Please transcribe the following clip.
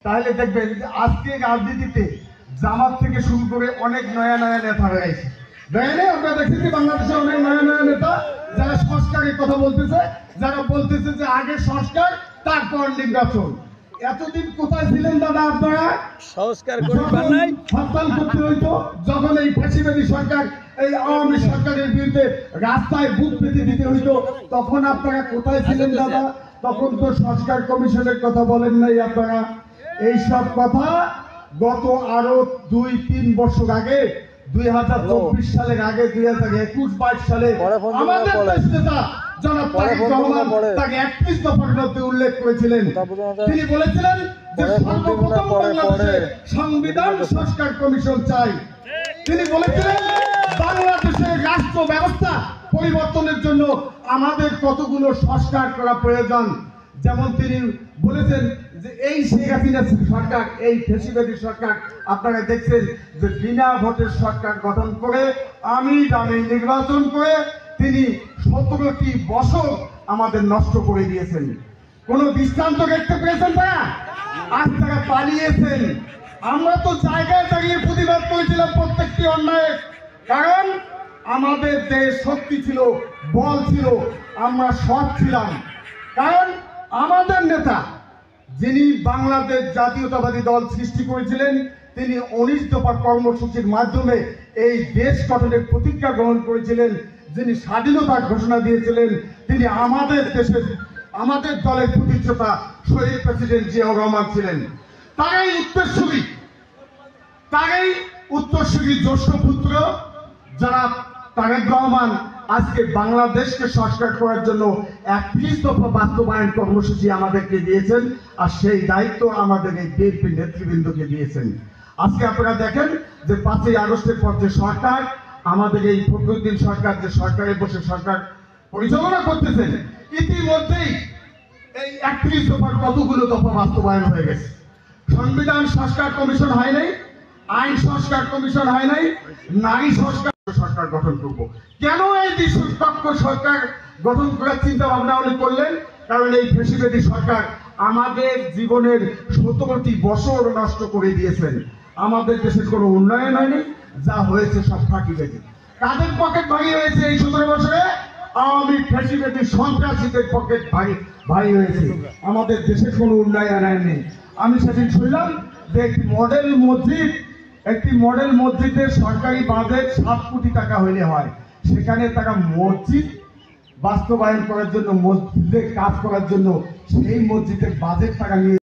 তাহলে দেখবেন যে আজকে রাজনীতিতে জামাত থেকে শুরু করে অনেক নয়া নয়া নেতা হয়েছে। দেখেন আমরা দেখেছি বাংলাদেশে অনেক নয়া নয়া নেতা যারা সংস্কারের কথা বলতেছে, যারা বলতেছে যে আগে সংস্কার তারপর নির্বাচন। এতদিন কোথায় ছিলেন দাদা আপনারা? সংস্কার হরতাল করতে হইতো যখন এই ফ্যাসিবাদী সরকার, এই আওয়ামী সরকারের বিরুদ্ধে রাস্তায় বুক পেতে দিতে হইতো, তখন আপনারা কোথায় ছিলেন দাদা? তখন তো সংস্কার কমিশনের কথা বলেন নাই আপনারা। এইসব কথা গত আরো 2-3 বছর আগে, 2024 সালের আগে, 2021-22 সালে আমাদের দেশ নেতা জনাব তারেক রহমান তাকে 31 দফার মধ্যে উল্লেখ করেছিলেন। তিনি বলেছিলেন যে সর্বপ্রথম বাংলাদেশে সংবিধান সংস্কার কমিশন চাই। তিনি বলেছিলেন বাংলাদেশের রাষ্ট্র ব্যবস্থা পরিবর্তনের জন্য আমাদের কতগুলো সংস্কার করা প্রয়োজন। যেমন তিনি বলেছেন যে এই শেখ হাসিনা সরকার, এই ফ্যাসিবাদী সরকার, আপনারা দেখছেন যে বিনা ভোটের সরকার গঠন করে আমি দামি নির্বাচন করে তিনি 17টি বছর আমাদের নষ্ট করে দিয়েছেন। কোন দৃষ্টান্ত দেখতে পেয়েছেন তারা? আজ তারা পালিয়েছেন। আমরা তো জায়গায় দাঁড়িয়ে প্রতিবাদ করেছিলাম প্রত্যেকটি অন্যায়ের, কারণ আমাদের দেশ শক্তি ছিল, বল ছিল, আমরা সৎ ছিলাম। কারণ আমাদের নেতা যিনি বাংলাদেশ জাতীয়তাবাদী দল সৃষ্টি করেছিলেন, তিনি 19 দফা কর্মসূচির মাধ্যমে এই দেশ গঠনের প্রতিজ্ঞা গ্রহণ করেছিলেন। যিনি স্বাধীনতার ঘোষণা দিয়েছিলেন, তিনি আমাদের দেশের, আমাদের দলের প্রতিষ্ঠাতা শহীদ প্রেসিডেন্ট জিয়াউর রহমান ছিলেন। তারই উত্তরসূরি জ্যেষ্ঠ পুত্র যারা তারেক রহমান আজকে বাংলাদেশকে সংস্কার করার জন্য 31 দফা বাস্তবায়ন কর্মসূচি আমাদেরকে দিয়েছেন, আর সেই দায়িত্ব আমাদের এই বিএনপি নেতৃবৃন্দকে দিয়েছেন। আজকে আপনারা দেখেন যে 5ই আগস্টের পর যে সরকার, আমাদের এই ফখরুদ্দিন সরকার যে সরকারে বসে সরকার পরিচালনা করতেছেন, ইতিমধ্যেই এই 31 দফার কতগুলো দফা বাস্তবায়ন হয়ে গেছে। সংবিধান সংস্কার কমিশন হয় নাই, আইন সংস্কার কমিশন হয় নাই, নারী সংস্কার সরকার গঠন করব। কেন এই দ্বিপক্ষ সরকার গঠন করার চিন্তা ভাবনা উনি করলেন? কারণ এই ফ্যাসিবাদী সরকার আমাদের জীবনের 17টি বছর নষ্ট করে দিয়েছেন। আমাদের দেশের কোনো উন্নয়ন হয়নি, যা হয়েছে সব ফাঁকিবাজি। কাদের পকেট ভারী হয়েছে এই 17 বছরে? আওয়ামী ফ্যাসিবাদী সন্ত্রাসীদের পকেট ভারী হয়েছে। আমাদের দেশের কোনো উন্নয়ন হয়নি। আমি সেদিন শুনলাম যে একটি মডেল মসজিদের সরকারি বাজেট 7 কোটি টাকা হইলে হয়, সেখানে তারা মসজিদ বাস্তবায়ন করার জন্য, মসজিদের কাজ করার জন্য সেই মসজিদের বাজেট টাকা নিয়ে